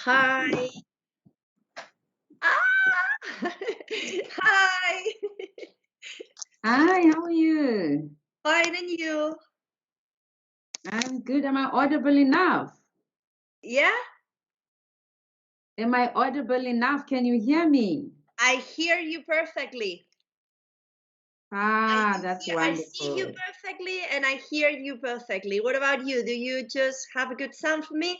Hi. Ah! Hi. Hi, how are you? Fine, and you? I'm good. Am I audible enough? Yeah, Am I audible enough? Can you hear me? I hear you perfectly. That's I see you wonderful. perfectly, and I hear you perfectly. What about you? Do you just have a good sound for me?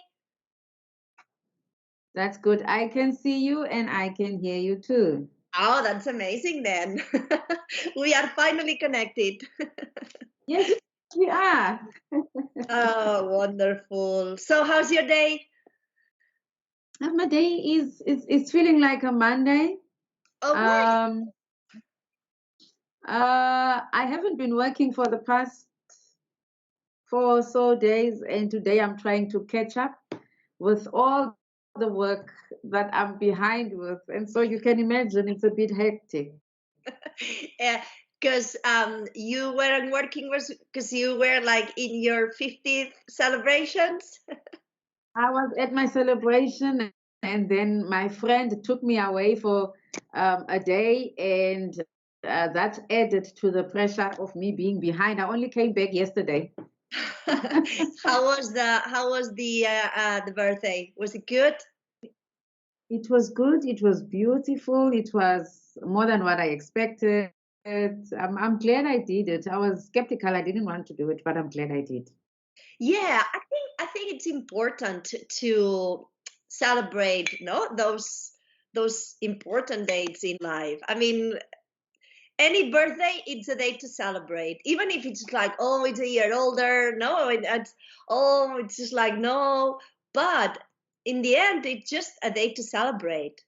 That's good. I can see you and I can hear you too. Oh, that's amazing then. We are finally connected. Yes, we are. Oh, wonderful. So, how's your day? And my day is feeling like a Monday. Oh, why? Um, I haven't been working for the past 4 or so days, and today I'm trying to catch up with all the work that I'm behind with. And so you can imagine it's a bit hectic. Yeah, because you weren't working was because you were like in your 50th celebrations. I was at my celebration, and then my friend took me away for a day, and that added to the pressure of me being behind. I only came back yesterday. How was the birthday? Was it good? It was good. It was beautiful. It was more than what I expected. I'm glad I did it. I was skeptical. I didn't want to do it, but I'm glad I did. Yeah, I think it's important to celebrate, no, those important dates in life. I mean, any birthday, it's a day to celebrate, even if it's like, oh, it's a year older. No, it's just like no, but in the end, it's just a day to celebrate.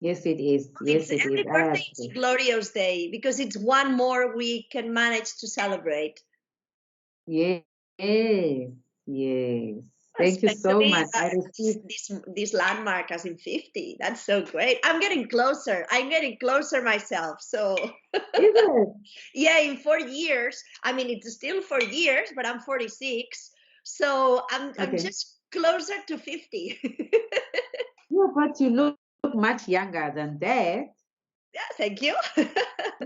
Yes, it is. It's Yes, it is. every I birthday, it's a agree. glorious day because it's one more we can manage to celebrate. Yes, yes. Thank you so Especially much. I received. this landmark as in 50. That's so great. I'm getting closer. I'm getting closer myself. So Is it? yeah, in 4 years. I mean, it's still 4 years, but I'm 46. So I'm Okay. just closer to 50. Yeah, but you look much younger than that. Yeah, thank you. You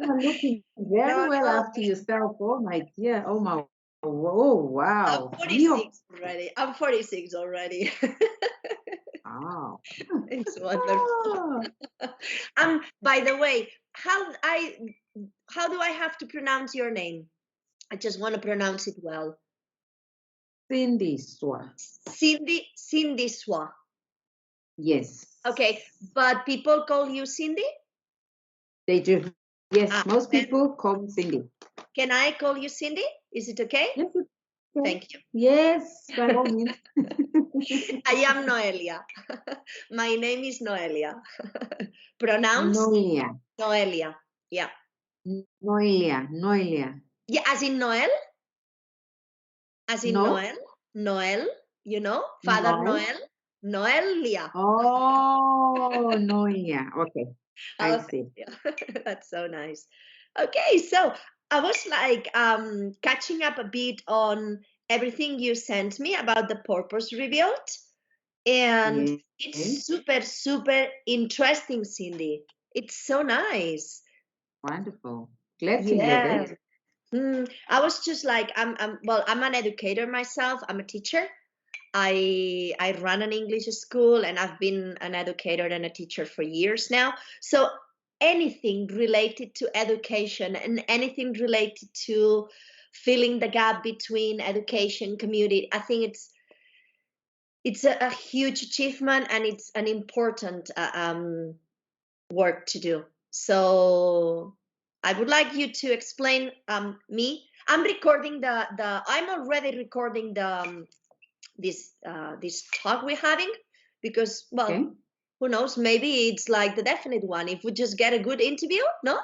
are looking very No, well no, after yourself. Oh my dear. Oh my. Oh I'm wow. You. 46 already. I'm 46 already. Wow. It's wonderful. Oh, By the way, how do I have to pronounce your name? I just want to pronounce it well. Sindiswa. Sindiswa. Yes, Okay, but people call you Cindy? they do. Yes, most Then people call me Cindy. can I call you Cindy? Is it okay? Yes, it's okay. Thank you. Yes, by all means. I am Noelia. My name is Noelia. Pronounced Noelia. Noelia. Yeah. Noelia. Noelia. Yeah, as in Noel? As in No? Noel? Noel, Father Noel? Noel? Noelia. Oh, Noelia. Okay, I Okay, see. yeah. That's so nice. Okay, so I was like catching up a bit on everything you sent me about the purpose revealed. And Yes, it's super, super interesting, Cindy. It's so nice. wonderful. Glad to hear Yeah. that. I was just like, I'm an educator myself. I'm a teacher. I run an English school and I've been an educator and a teacher for years now. So anything related to education and anything related to filling the gap between education community, I think it's a huge achievement and it's an important work to do. So I would like you to explain me. I'm recording I'm already recording this talk we're having because, Okay. well, who knows, maybe it's like the definite one if we just get a good interview. No,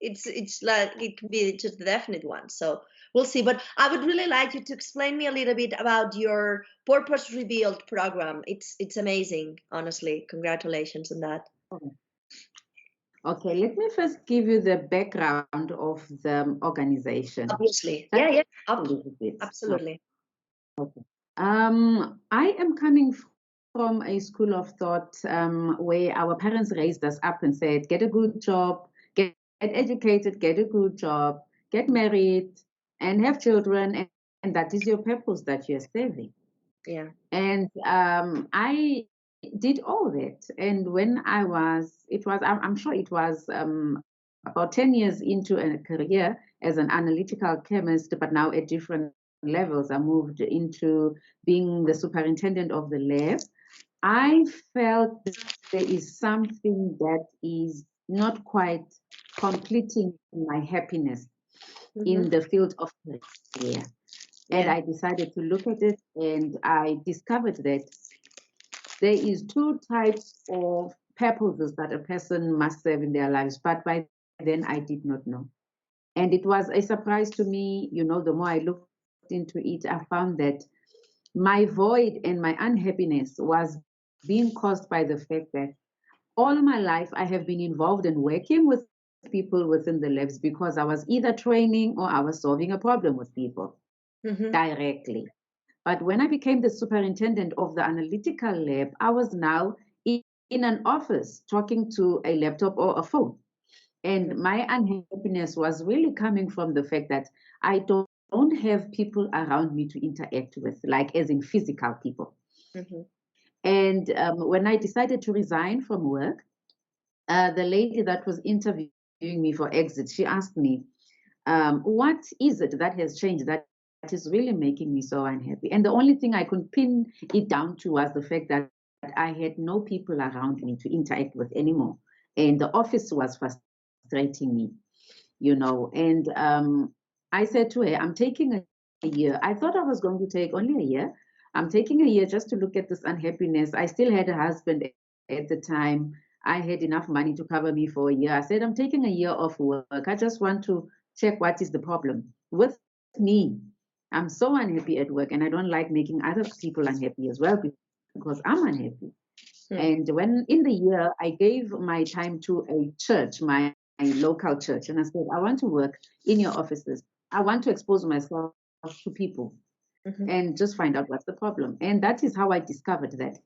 it's like it could be just the definite one, so we'll see. But I would really like you to explain me a little bit about your purpose revealed program. It's amazing, honestly. Congratulations on that. Okay, let me first give you the background of the organization. Obviously, Just yeah, a little bit. absolutely. I am coming from a school of thought where our parents raised us up and said, get a good job, get educated, get a good job, get married, and have children, and that is your purpose that you're serving. Yeah. And I did all that. And when I'm sure it was about 10 years into a career as an analytical chemist, but now at different levels. I moved into being the superintendent of the lab. I felt there is something that is not quite completing my happiness in the field of career. And Yeah. I decided to look at it, and I discovered that there is two types of purposes that a person must serve in their lives. But by then I did not know. And it was a surprise to me. The more I looked into it, I found that my void and my unhappiness was being caused by the fact that all my life I have been involved in working with people within the labs because I was either training or I was solving a problem with people directly. But when I became the superintendent of the analytical lab, I was now in an office talking to a laptop or a phone. And my unhappiness was really coming from the fact that I don't have people around me to interact with, like as in physical people. And when I decided to resign from work, the lady that was interviewing me for exit, she asked me, what is it that has changed that is really making me so unhappy? And the only thing I could pin it down to was the fact that I had no people around me to interact with anymore. And the office was frustrating me, And I said to her, I'm taking a year. I thought I was going to take only a year. I'm taking a year just to look at this unhappiness. I still had a husband at the time. I had enough money to cover me for a year. I said, I'm taking a year off work. I just want to check what is the problem with me. I'm so unhappy at work, and I don't like making other people unhappy as well because I'm unhappy. And when in the year, I gave my time to a church, my local church, and I said, I want to work in your offices. I want to expose myself to people and just find out what's the problem. And that is how I discovered that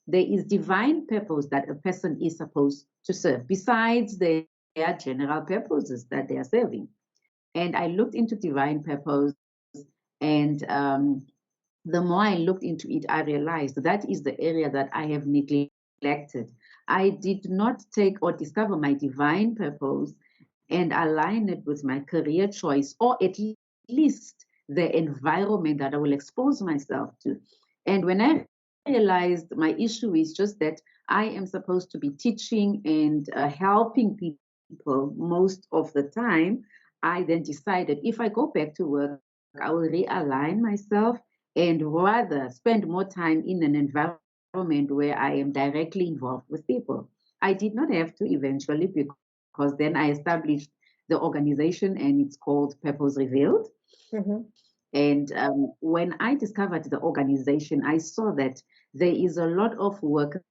there is divine purpose that a person is supposed to serve, besides their general purposes that they are serving. And I looked into divine purpose, and the more I looked into it, I realized that is the area that I have neglected. I did not take or discover my divine purpose and align it with my career choice, or at least the environment that I will expose myself to. And when I realized my issue is just that I am supposed to be teaching and helping people most of the time, I then decided if I go back to work, I will realign myself and rather spend more time in an environment where I am directly involved with people. I did not have to eventually because then I established the organization and it's called Purpose Revealed. And when I discovered the organization, I saw that there is a lot of work